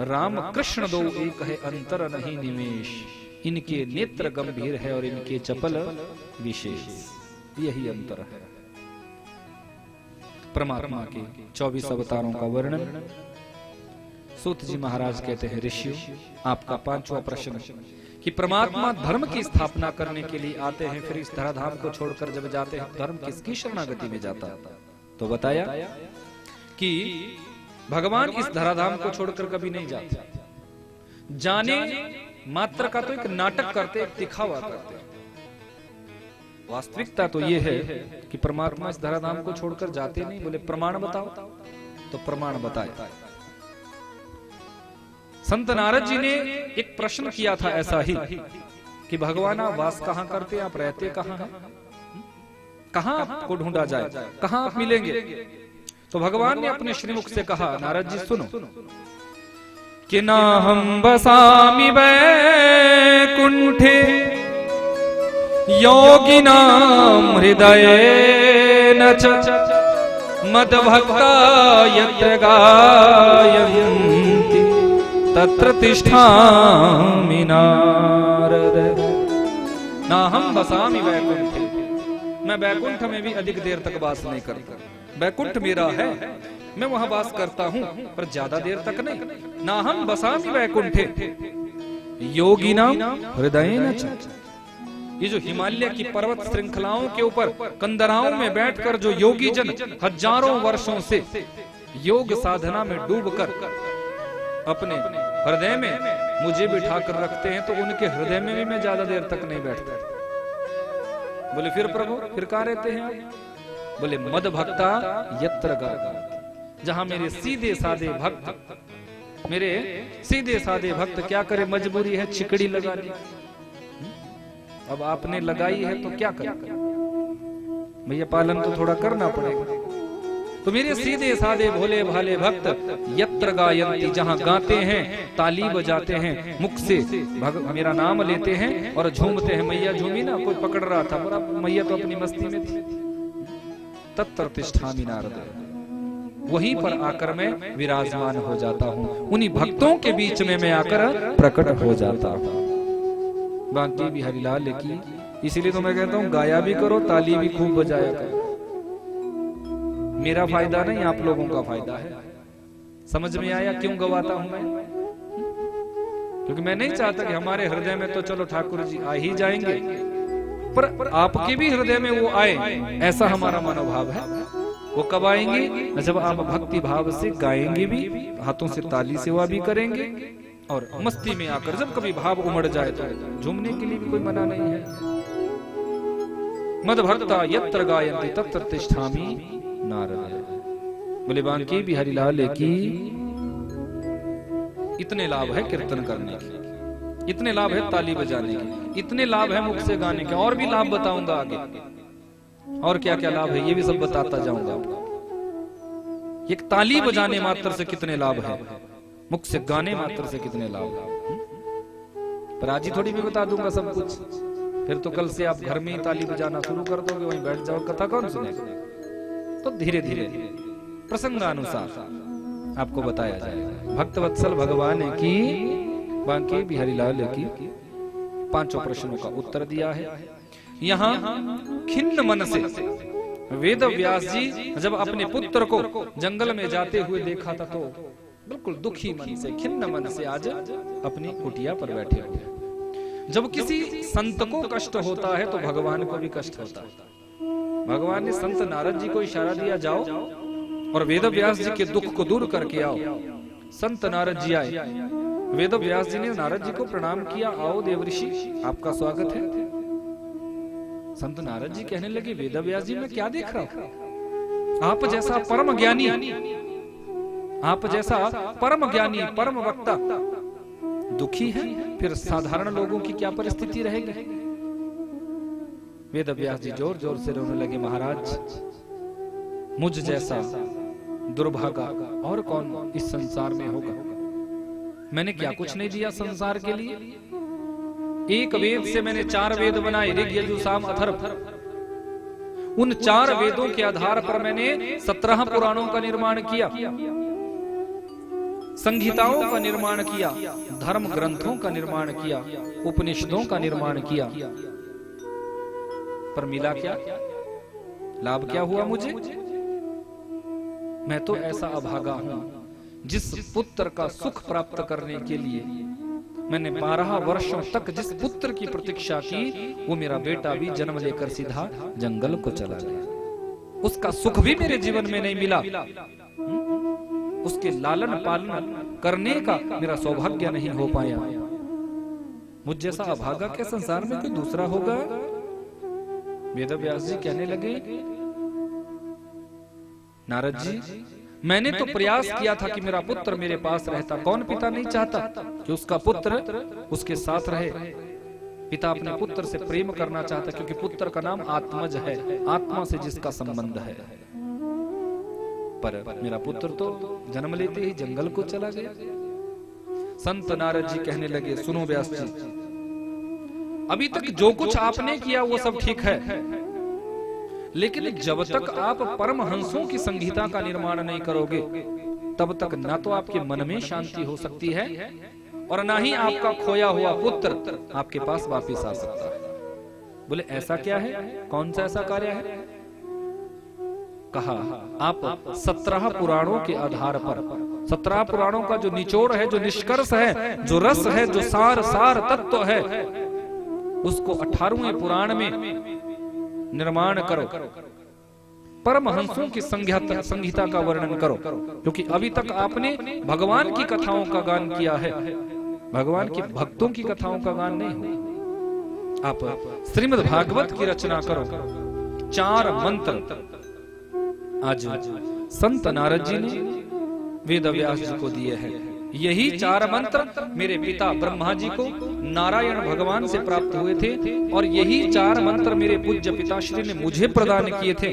राम कृष्ण दो एक है, अंतर नहीं निमेश। इनके नेत्र गंभीर है और इनके चपल विशेष। यही अंतर है। परमात्मा के 24 अवतारों का वर्णन सूत जी महाराज कहते हैं, ऋषियों आपका 5वां प्रश्न कि परमात्मा धर्म की स्थापना करने के लिए आते हैं, फिर इस धराधाम को छोड़कर जब जाते हैं धर्म किसकी शरणागति में जाता है? तो बताया कि भगवान इस धराधाम को छोड़कर कभी नहीं जाते। जाने मात्र का तो एक नाटक करते, एक दिखावा करते। वास्तविकता तो ये है कि परमात्मा इस धराधाम को छोड़कर जाते नहीं। बोले प्रमाण बताओ, तो प्रमाण बताए। संत नारद जी ने एक प्रश्न किया था ऐसा ही कि भगवान आप वास कहाँ करते, आप रहते कहाँ हैं, कहाँ आपको ढूंढा जाए, कहाँ आप मिलेंगे? तो भगवान ने अपने श्रीमुख से कहा, नारद जी सुनो कि ना हम बसामि वैकुंठे योगिनां हृदयेन च मद्भक्ता यत्र गायन्ति तत्र तिष्ठामि नारद। ना हम बसामि वैकुंठे, मैं वैकुंठ में भी अधिक देर तक वास नहीं करता। वैकुंठ मेरा है, मैं वहां वास करता हूं, पर ज्यादा देर तक नहीं। ना हम बसामि वैकुंठे योगिनां हृदयेन च। ये जो हिमालय की पर्वत श्रृंखलाओं के ऊपर कंदराओं में बैठकर जो योगी जन हजारों वर्षों से योग साधना में डूबकर अपने हृदय में मुझे बिठा कर रखते हैं, तो उनके हृदय में भी मैं ज्यादा देर तक नहीं बैठता। बोले फिर प्रभु फिर कहाँ रहते हैं आप? बोले मद भक्ता यत्र गायन्ति, जहां मेरे सीधे साधे भक्त, मेरे सीधे साधे भक्त क्या करे, मजबूरी है चिकड़ी लगानी। अब आपने लगाई है तो क्या करें भैया, पालन तो थोड़ा करना पड़ेगा। तो मेरे सीधे साधे भोले भाले भक्त यत्र गायन्ति, जहां गाते हैं, ताली बजाते हैं, मुख से मेरा नाम लेते हैं और झूमते हैं। मैया झूमी ना, कोई पकड़ रहा था पर मैया तो अपनी मस्ती में थी। तत्र तिष्ठामि नारद, वहीं पर आकर मैं विराजमान हो जाता हूँ, उन्हीं भक्तों के बीच में मैं आकर प्रकट हो जाता हूँ। बाकी भी हरिलाल की, इसीलिए तो मैं कहता हूँ गाया भी करो, ताली भी खूब बजाया करो। मेरा फायदा नहीं, आप लोगों का फायदा है। समझ में आया क्यों गवाता हूं मैं? क्योंकि मैं नहीं चाहता कि हमारे हृदय में तो चलो ठाकुर जी आ ही जाएंगे, पर आपके भी हृदय में वो आए, ऐसा हमारा मनोभाव है। वो कब आएंगे? जब आप भक्ति भाव से गाएंगे भी, हाथों से ताली सेवा भी करेंगे, और मस्ती में आकर जब कभी भाव उमड़ जाए तो झूमने के लिए भी कोई मना नहीं है। मद भक्ता यत्र गायन्ति तत्र तिष्ठामि नारद। बोले बांकी बिहारी लाल की, इतने लाभ है कीर्तन करने के, इतने लाभ है ताली बजाने के, इतने लाभ है मुख से गाने के, और भी लाभ बताऊंगा आगे, और क्या क्या लाभ है ये भी सब बताता जाऊंगा आपको। एक ताली बजाने मात्र से कितने लाभ है, मुख से गाने मात्र से कितने लाभ है, पर आज ही थोड़ी भी बता दूंगा सब कुछ। फिर तो कल से आप घर में ही ताली बजाना शुरू कर दोगे, वहीं बैठ जाओ, कथा कौन सुनेगा? तो धीरे धीरे प्रसंगानुसार आपको बताया जाएगा। भक्त वत्सल भगवान की बांके बिहारी लाल की 5 प्रश्नों का उत्तर दिया है। यहाँ खिन्न मन से वेद व्यास जी जब अपने पुत्र को जंगल में जाते हुए देखा था, तो बिल्कुल दुखी मन से, खिन्न मन से आज अपनी कुटिया पर बैठे हुए। जब किसी संत को कष्ट होता है तो भगवान को भी कष्ट होता है। भगवान ने संत नारद जी को इशारा दिया, जाओ और वेद व्यास जी के दुख को दूर करके आओ। संत नारद जी आए, वेद व्यास जी ने नारद जी को प्रणाम किया, आओ देवऋषि आपका स्वागत है। संत नारद जी कहने लगे, वेद व्यास जी मैं क्या देख रहा हूं, आप जैसा परम ज्ञानी, आप जैसा परम ज्ञानी परम वक्ता दुखी है, फिर साधारण लोगों की क्या परिस्थिति रहेगी? वेद व्यास जी जोर जोर से रोने लगे, महाराज मुझ जैसा दुर्भागा और कौन इस संसार में होगा? मैंने क्या कुछ नहीं दिया संसार के लिए? एक वेद से मैंने 4 वेद बनाए, ऋग यजुर साम अथर्व। उन 4 वेदों के आधार पर मैंने 17 पुराणों का निर्माण किया। संहिताओं का निर्माण किया, धर्म ग्रंथों का निर्माण किया, उपनिषदों का निर्माण किया, पर मिला क्या? लाभ क्या हुआ मुझे? मैं तो ऐसा अभागा हूं जिस पुत्र का सुख प्राप्त करने के लिए मैंने 12 वर्षों तक जिस पुत्र की प्रतीक्षा की, वो मेरा बेटा भी जन्म लेकर सीधा जंगल को चला गया। उसका सुख भी मेरे जीवन में नहीं मिला, उसके लालन पालन करने का मेरा सौभाग्य नहीं हो पाया। मुझ जैसा अभागा के संसार में कोई दूसरा होगा? वेदव्यास जी कहने लगे, नारद जी, मैंने तो प्रयास किया था कि मेरा पुत्र मेरे पास रहता। कौन पिता नहीं चाहता कि उसका पुत्र उसके साथ रहे? पिता अपने पुत्र से प्रेम करना चाहता, क्योंकि पुत्र का नाम आत्मज है, आत्मा से जिसका संबंध है। पर मेरा पुत्र तो जन्म लेते ही जंगल को चला गया। संत नारद जी कहने लगे, सुनो व्यास जी, अभी तक जो कुछ आपने किया वो सब ठीक है, लेकिन जब तक आप परमहंसों की संहिता का निर्माण नहीं करोगे, तब तक ना तो आपके मन में शांति हो सकती है और ना ही आपका खोया हुआ पुत्र आपके पास वापस आ सकता है। बोले ऐसा क्या है? कौन सा ऐसा कार्य है? कहा, आप 17 पुराणों के आधार पर, 17 पुराणों का जो निचोड़ है, जो निष्कर्ष है, जो रस है, जो सार तत्व है, उसको 18वें पुराण में निर्माण करो, परमहंसों की संहिता का वर्णन करो, क्योंकि अभी तक आपने भगवान की कथाओं का गान किया है, भगवान के भक्तों की कथाओं का गान नहीं हो। आप श्रीमद् भागवत की रचना करो। 4 मंत्र आज संत नारद जी ने वेदव्यास जी को दिए हैं। यही 4 मंत्र मेरे पिता ब्रह्मा जी को नारायण भगवान से प्राप्त हुए थे, और यही 4 मंत्र मेरे पूज्य पिताश्री ने मुझे प्रदान किए थे,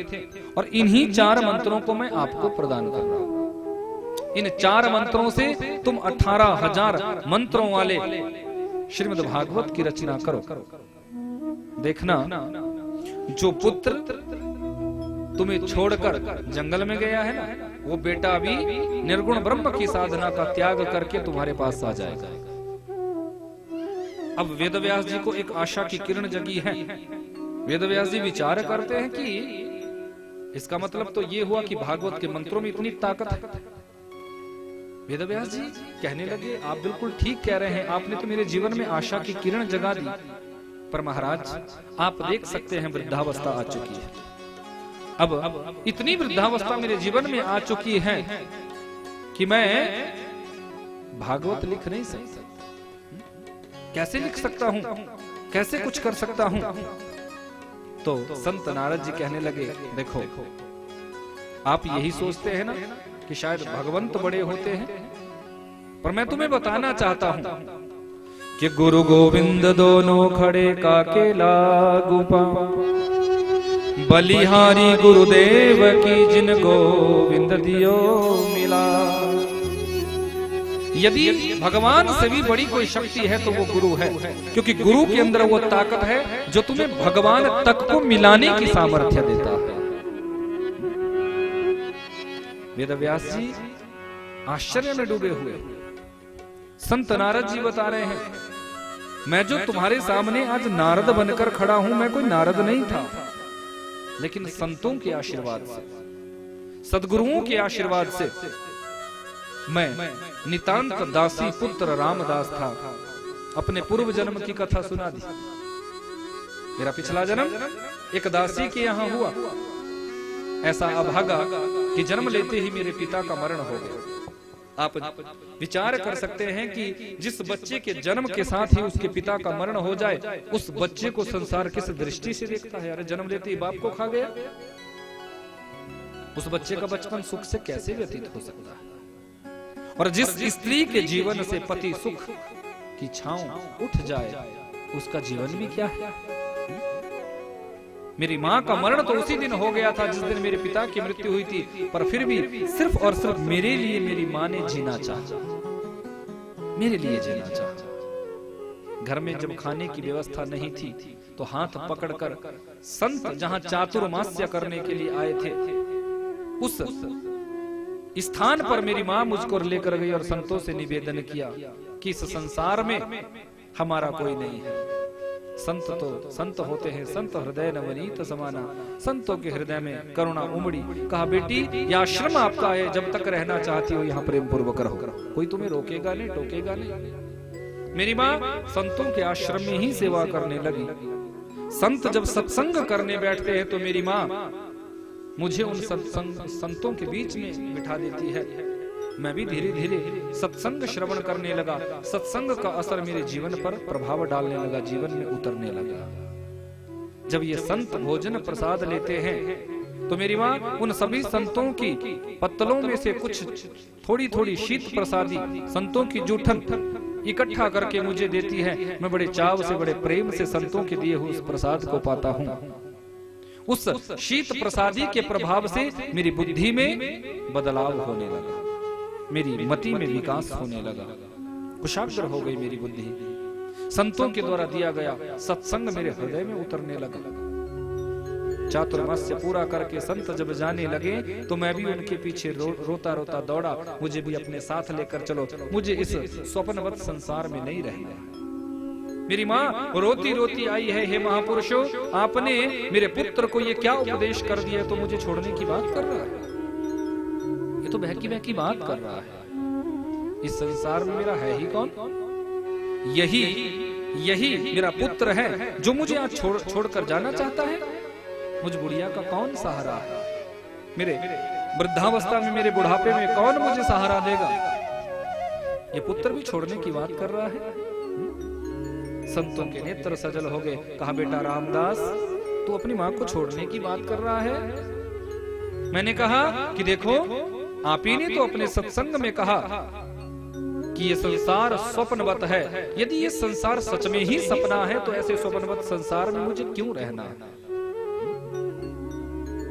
और इन्हीं 4 मंत्रों को मैं आपको प्रदान कर रहा हूं। इन 4 मंत्रों से तुम 18,000 मंत्रों वाले श्रीमद् भागवत की रचना करो। देखना, जो पुत्र तुम्हें छोड़कर जंगल में गया है ना, वो बेटा भी निर्गुण ब्रह्म की साधना का त्याग करके तुम्हारे पास आ जाएगा। अब वेदव्यास जी को एक आशा की किरण जगी है। वेदव्यास जी विचार करते हैं कि इसका मतलब तो ये हुआ कि भागवत के मंत्रों में इतनी ताकत है। वेदव्यास जी कहने लगे, आप बिल्कुल ठीक कह रहे हैं, आपने तो मेरे जीवन में आशा की किरण जगा दी। पर महाराज, आप देख सकते हैं वृद्धावस्था आ चुकी है। अब इतनी वृद्धावस्था मेरे जीवन में आ चुकी है कि मैं भागवत लिख नहीं सकता। कैसे लिख सकता हूं? कैसे कुछ कर सकता हूं? तो संत नारद जी कहने लगे, देखो, आप यही सोचते हैं ना कि शायद भगवंत बड़े होते हैं, पर मैं तुम्हें बताना चाहता हूं कि गुरु गोविंद दोनों खड़े काके लागू पांव, बलिहारी गुरुदेव की जिन गोविंद दियो मिला। यदि भगवान से भी बड़ी कोई शक्ति है तो वो गुरु है, क्योंकि गुरु के अंदर वो ताकत है जो तुम्हें भगवान तक को मिलाने की सामर्थ्य देता है। वेदव्यास जी आश्चर्य में डूबे हुए। संत नारद जी बता रहे हैं, मैं जो तुम्हारे सामने आज नारद बनकर खड़ा हूं, मैं कोई नारद नहीं था, लेकिन संतों के आशीर्वाद से, सदगुरुओं के आशीर्वाद से मैं नितांत दासी पुत्र रामदास था। अपने पूर्व जन्म की कथा सुना दी। मेरा पिछला जन्म एक दासी के यहाँ हुआ, ऐसा अभागा कि जन्म लेते ही मेरे पिता का मरण हो गया। आप विचार कर सकते हैं कि जिस बच्चे के जन्म के साथ ही उसके पिता का मरण हो जाए, उस बच्चे को संसार किस दृष्टि से देखता है? अरे जन्म लेते ही बाप को खा गया। उस बच्चे का बचपन सुख से कैसे व्यतीत हो सकता है? और जिस स्त्री के जीवन से पति सुख की छांव उठ जाए, उसका जीवन भी क्या है? मेरी माँ का मरण तो उसी दिन हो गया था जिस दिन मेरे पिता की मृत्यु हुई थी, पर फिर भी सिर्फ और सिर्फ मेरे लिए मेरी माँ ने जीना चाहा, मेरे लिए जीना चाहा। घर में जब खाने की व्यवस्था नहीं थी तो हाथ पकड़कर संत जहां चातुर्मास्य करने के लिए आए थे, उस स्थान पर मेरी माँ मुझको लेकर गई और संतों से निवेदन किया कि इस संसार में हमारा कोई नहीं है। संत होते हैं संत हृदय नवनीत समाना। संतों के हृदय में करुणा उमड़ी। कहा बेटी यह आश्रम आपका है, जब तक रहना चाहती हो यहाँ प्रेम पूर्वक रहो, कोई तुम्हें रोकेगा नहीं टोकेगा नहीं। मेरी माँ संतों के आश्रम में ही सेवा करने लगी। संत जब सत्संग करने बैठते हैं तो मेरी माँ मुझे उन संतों के बीच में बिठा देती है। मैं भी धीरे धीरे सत्संग श्रवण करने लगा। सत्संग का असर मेरे जीवन पर प्रभाव डालने लगा, जीवन में उतरने लगा। जब ये संत भोजन प्रसाद लेते हैं तो मेरी माँ उन सभी संतों की पत्तलों में से कुछ थोड़ी थोड़ी शीत प्रसादी संतों की जूठन इकट्ठा करके मुझे देती है। मैं बड़े चाव से बड़े प्रेम से संतों के दिए हुए उस प्रसाद को पाता हूँ। उस शीत प्रसादी के प्रभाव से मेरी बुद्धि में बदलाव होने लगा, मेरी मति में विकास होने लगा, कुशाग्र हो गई मेरी बुद्धि। संतों के द्वारा दिया गया सत्संग मेरे हृदय में उतरने लगा। चातुर्मास्य पूरा करके संत जब जाने लगे तो मैं भी उनके पीछे रोता रोता दौड़ा। मुझे भी अपने साथ लेकर चलो, मुझे इस स्वप्नवत संसार में नहीं रहना। मेरी माँ रोती रोती आई है, हे महापुरुषों आपने मेरे पुत्र को ये क्या उपदेश कर दिया तो मुझे छोड़ने की बात कर रहा है। ये तो बहकी बहकी बात कर रहा है। इस संसार में मेरा है ही कौन? यही मेरा पुत्र है जो मुझे आज छोड़कर जाना चाहता है। मुझ बुढ़िया का कौन सहारा है? मेरे वृद्धावस्था में, मेरे बुढ़ापे में कौन मुझे सहारा देगा? ये पुत्र भी छोड़ने की बात कर रहा है। संतों के नेत्र सजल हो गए। कहा बेटा रामदास तू अपनी माँ को छोड़ने की बात कर रहा है। मैंने कहा कि देखो आप ही ने तो अपने सत्संग में कहा कि ये संसार स्वप्नवत है। यदि ये संसार सच में ही सपना है तो ऐसे स्वप्नवत संसार में मुझे क्यों रहना है?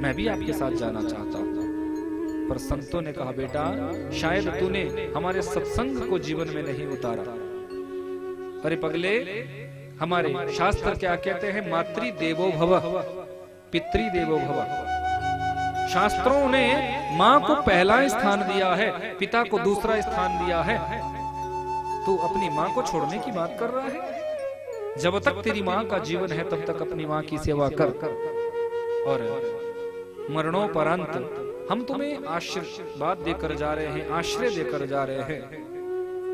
मैं भी आपके साथ जाना चाहता हूं। पर संतों ने कहा बेटा शायद तूने हमारे सत्संग को जीवन में नहीं उतारा। अरे पगले हमारे शास्त्र क्या कहते हैं? मातृ देवो भव पितृ देवो भव। शास्त्रों ने माँ को पहला स्थान दिया है, पिता को दूसरा स्थान दिया है। तू अपनी माँ को छोड़ने की बात कर रहा है? जब तक तेरी माँ का जीवन है तब तक अपनी माँ की सेवा कर, और मरणोपरांत हम तुम्हें आशीर्वाद देकर जा रहे हैं, आश्रय देकर जा रहे हैं।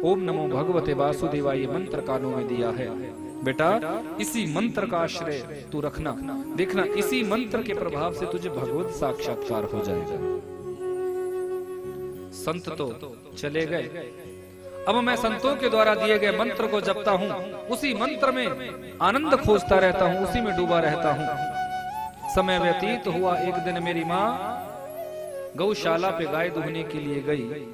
ओम नमो भगवते वासुदेवाय मंत्र कानों में दिया है। बेटा इसी मंत्र का आश्रय तू रखना, देखना इसी मंत्र के प्रभाव से तुझे भगवत साक्षात्कार हो जाएगा। संत तो चले गए। अब मैं संतों के द्वारा दिए गए मंत्र को जपता हूँ, उसी मंत्र में आनंद खोजता रहता हूँ, उसी में डूबा रहता हूँ। समय व्यतीत हुआ। एक दिन मेरी माँ गौशाला पे गाय दुहने के लिए गई।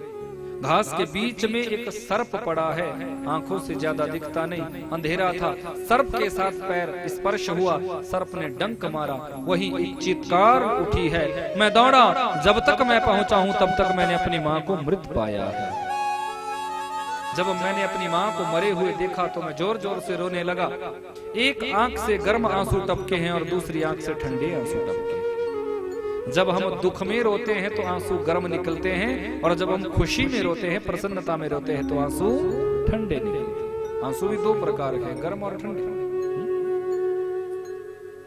घास के बीच में एक सर्प पड़ा है, आंखों से ज्यादा दिखता नहीं, अंधेरा था। सर्प के साथ पैर स्पर्श हुआ, सर्प ने डंक मारा, वही एक चित्कार उठी है। मैं दौड़ा, जब तक मैं पहुंचा हूं तब तक मैंने अपनी माँ को मृत पाया है। जब मैंने अपनी माँ को मरे हुए देखा तो मैं जोर जोर से रोने लगा। एक आंख से गर्म आंसू टपके हैं और दूसरी आंख से ठंडे आंसू टपके। जब हम दुख में रोते हैं तो आंसू गर्म निकलते हैं, और जब हम खुशी में रोते हैं, प्रसन्नता में रोते हैं तो आंसू ठंडे निकलते। आंसू भी दो प्रकार के हैं, गर्म और ठंडे।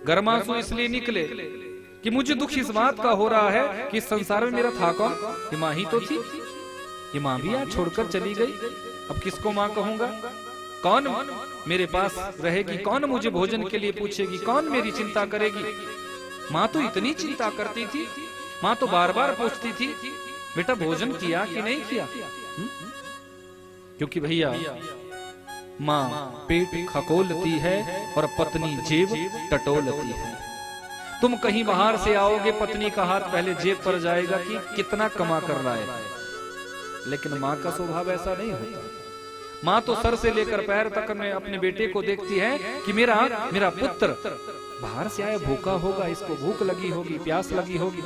गर्म आंसू इसलिए निकले कि मुझे दुख इस बात का हो रहा है कि संसार में मेरा था कौन? ये माँ ही तो थी। ये माँ भी आज छोड़कर चली गई। अब किसको माँ कहूंगा? कौन मेरे पास रहेगी? कौन मुझे भोजन के लिए पूछेगी? कौन मेरी चिंता करेगी? माँ तो इतनी चिंता करती थी, माँ तो बार बार पूछती थी बेटा भोजन किया कि नहीं किया। क्योंकि भैया माँ पेट खकोलती है और पत्नी जेब टटोलती है। तुम कहीं बाहर से आओगे, पत्नी का हाथ पहले जेब पर जाएगा कि कितना कमा कर रहा है, लेकिन माँ का स्वभाव ऐसा नहीं होता। माँ तो सर से लेकर पैर तक में अपने बेटे को देखती है कि मेरा पुत्र बाहर से आया भूखा होगा, इसको भूख लगी होगी, प्यास लगी होगी।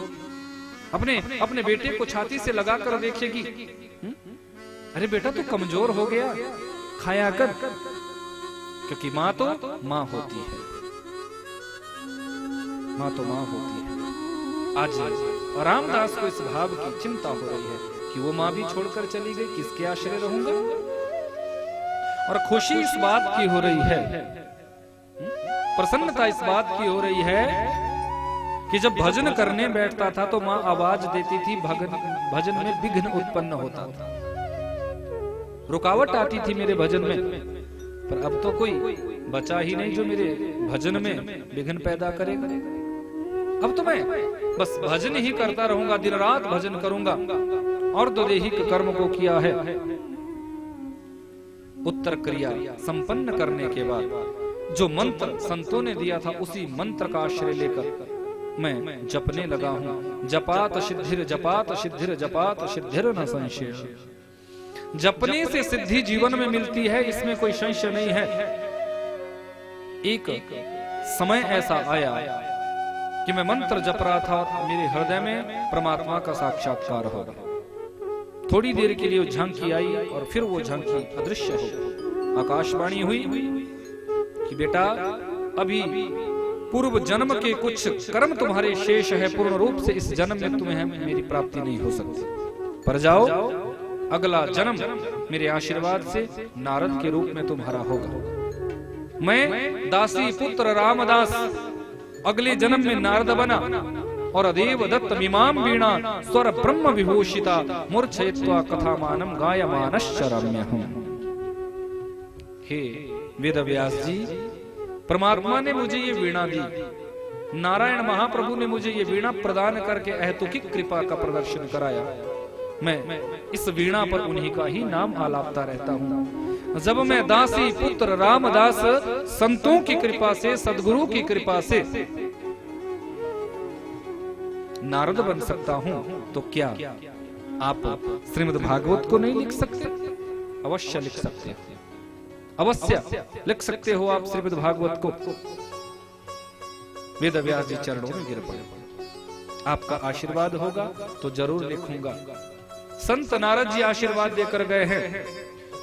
अपने बेटे को छाती से लगा कर देखेगी, अरे बेटा तू कमजोर हो गया, खाया कर। क्योंकि माँ तो माँ होती है, माँ तो माँ होती है। आज रामदास को इस भाव की चिंता हो रही है। कि वो माँ भी छोड़कर चली गई, किसके आश्रय रहूंगा। और खुशी इस बात की हो रही है, प्रसन्नता इस बात की हो रही है कि जब भजन करने बैठता था तो माँ आवाज देती थी, भजन में विघ्न उत्पन्न होता था, रुकावट आती थी मेरे भजन में। पर अब तो कोई बचा ही नहीं जो मेरे भजन में विघ्न पैदा करेगा। अब तो मैं बस भजन ही करता रहूंगा, दिन रात भजन करूंगा। और दैहिक कर्म को किया है, उत्तर क्रिया संपन्न करने के बाद जो मंत्र संतों ने दिया था उसी मंत्र का आश्रय लेकर मैं जपने लगा हूं। जपात सिद्धिर जपात सिद्धिर जपात सिद्धिर न संशय। जपने से सिद्धि जीवन में मिलती है, इसमें कोई संशय नहीं है। एक समय ऐसा आया कि मैं मंत्र जप रहा था और मेरे हृदय में परमात्मा का साक्षात्कार हो गया। थोड़ी देर के लिए झांकी आई और फिर वो झांकी अदृश्य हो गई। आकाशवाणी हुई कि बेटा अभी पूर्व जन्म के कुछ कर्म तुम्हारे शेष है, पूर्ण रूप से इस जन्म में तुम्हें मेरी प्राप्ति नहीं हो सकती, पर जाओ अगला जन्म मेरे आशीर्वाद से नारद के रूप में तुम्हारा होगा। मैं दासी पुत्र रामदास अगले जन्म में नारद बना और अदेव दत्त मिमाम वीणा स्वर ब्रह्म विभूषिता मूर्छयित्वा कथामानम गायमानश्चरम्यहम्। हे वेद व्यास जी, परमात्मा ने मुझे ये वीणा दी, नारायण महाप्रभु ने मुझे ये वीणा प्रदान करके अहेतुकिक कृपा का प्रदर्शन कराया। मैं इस वीणा पर उन्हीं का ही नाम आलापता रहता हूँ। जब मैं दासी पुत्र रामदास संतों की कृपा से, सदगुरु की कृपा से नारद बन सकता हूँ, तो क्या आप श्रीमद् भागवत को नहीं लिख सकते? अवश्य लिख सकते हैं, अवश्य लिख सकते हो आप श्रीमद् भागवत को। वेद व्यास जी चरणों में गिर पड़े, आपका आशीर्वाद होगा तो जरूर लिखूंगा। संत नारद जी आशीर्वाद देकर गए हैं।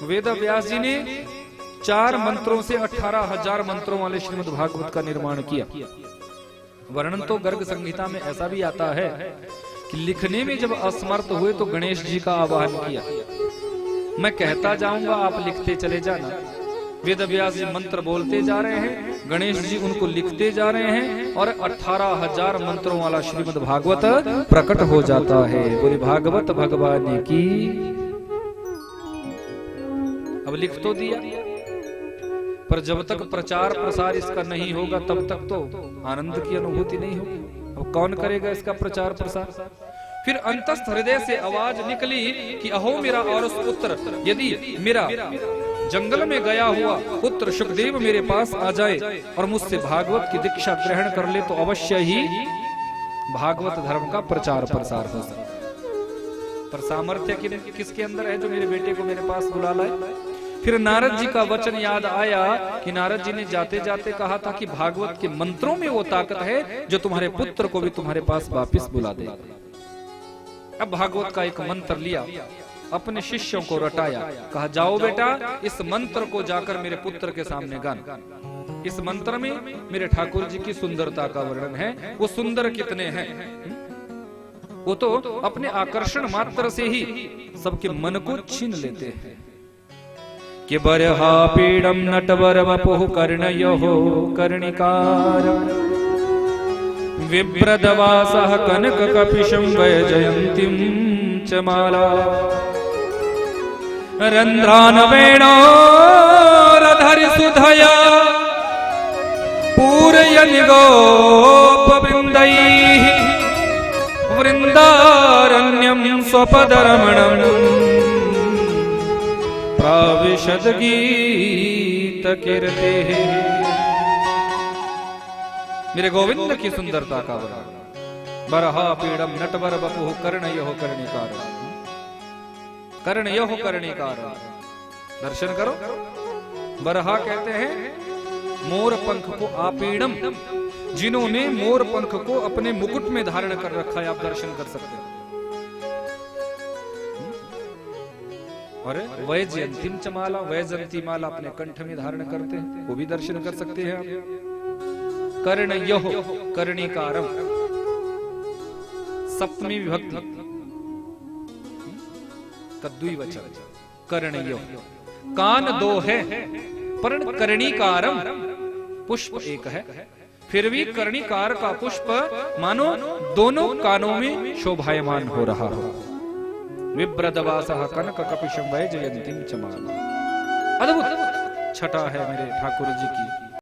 वेद व्यास जी ने 4 मंत्रों से 18,000 मंत्रों वाले श्रीमद् भागवत का निर्माण किया। वर्णन तो गर्ग संहिता में ऐसा भी आता है कि लिखने में जब असमर्थ हुए तो गणेश जी का आवाहन किया। मैं कहता जाऊंगा, आप लिखते चले जाना। वेद व्यास जी मंत्र बोलते जा रहे हैं, गणेश जी उनको लिखते जा रहे हैं और 18,000 मंत्रों वाला श्रीमद् भागवत प्रकट हो जाता है। बोले भागवत भगवान की। अब लिख तो दिया, पर जब तक प्रचार प्रसार इसका नहीं होगा तब तक तो आनंद की अनुभूति नहीं होगी। अब कौन करेगा इसका प्रचार प्रसार? फिर अंतस्थ हृदय से आवाज निकली कि अहो मेरा और पुत्र, यदि मेरा जंगल में गया हुआ पुत्र सुखदेव मेरे पास आ जाए और मुझसे भागवत की दीक्षा ग्रहण कर ले तो अवश्य ही भागवत धर्म का प्रचार प्रसार हो सकता। पर सामर्थ्य किसके अंदर है जो मेरे बेटे को मेरे पास बुला लाए? फिर नारद जी का वचन याद आया कि नारद जी ने जाते जाते कहा था कि भागवत के मंत्रों में वो ताकत है जो तुम्हारे पुत्र को भी तुम्हारे पास वापिस बुला दे। अब भागवत का एक मंत्र लिया, अपने शिष्यों को रटाया, कहा जाओ बेटा इस मंत्र को जाकर मेरे पुत्र के सामने गाना। इस मंत्र में मेरे ठाकुर जी की सुंदरता का वर्णन है। वो सुंदर कितने हैं, वो तो अपने आकर्षण मात्र से ही सबके मन को छीन लेते हैं। कि बरहा पीडम नटवर वपुः कर्णयोः कर्णिकार विप्रदवासः कनक कपिशं वैजयन्तीं च माला रंध्रानवेणोरधरि सुधया पूरयन् गोपवृन्दैः वृन्दारण्यं स्वपदरमणम् प्राविशद गीत कीर्तिः। मेरे गोविंद की सुंदरता का वर्णन। बरहा पीडम नटवर वपुः कर्णयोः कर्णिकार। कर्णयोः कर्णिकार, दर्शन करो। बरहा कहते हैं मोर पंख को, आपीड़म जिन्होंने मोर पंख को अपने मुकुट में धारण कर रखा है, आप दर्शन कर सकते हैं। और वैजयंतीम च माला, वैजयंती माला अपने कंठ में धारण करते हैं, वो भी दर्शन कर सकते हैं आप। कर्णयोः कर्णिकारम, सप्तमी विभक्ति। कद्दुई वचन कर्णयो, कान दो है पर कर्णिकारम, पुष्प एक है, फिर भी कर्णिकार का पुष्प मानो दोनों कानों में शोभायमान हो रहा हो। विब्रदवासः कनक कपिशं वैजयन्तीं च माला। अद्भुत छटा है मेरे ठाकुर जी की।